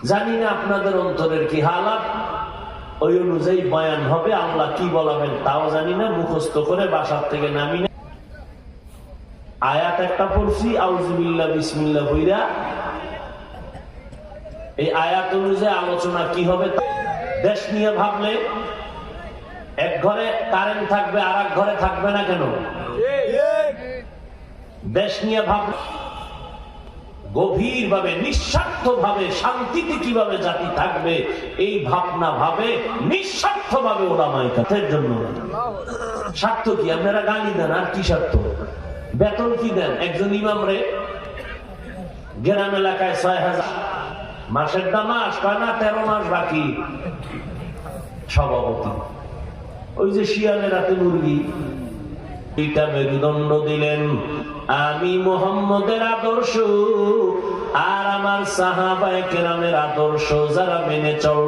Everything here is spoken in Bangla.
জানি না আপনাদের অন্তরের কি হালাত, ওই অনুযায়ী বয়ান হবে। আল্লাহ কি বলাবেন তাও জানি না, মুখস্থ করে বাসার থেকে নামি না। আয়াত একটা পড়ছি, আউযুবিল্লাহ বিসমিল্লাহ কইরা। এই আয়াত অনুযায়ী আলোচনা কি হবে। দেশ নিয়ে ভাবলে এক ঘরে কারেন্ট থাকবে, আর এক ঘরে থাকবে না কেন? দেশ নিয়ে ভাবলে গভীর ভাবে, নিঃস্বার্থ ভাবে, শান্তিতে কিভাবে জাতি থাকবে, এই ভাবনা ভাবে নিঃস্বার্থ ভাবে ওলামায়ে কাথের জন্য। স্বার্থ কি? আপনারা গালি দেন, আর কি স্বার্থ? বেতন কি দেন? একজন ইমামরে গ্রাম এলাকায় ৬,০০০, মাসের মাস কয় না ১৩ মাস বাকি। সভাপতি ওই যে শিয়ালের রাতে মুরগি, এটা মেরুদণ্ড দিলেন। আমি মুহাম্মদের আদর্শ আর আমার সাহাবায়ে কেরামের আদর্শ যারা মেনে চল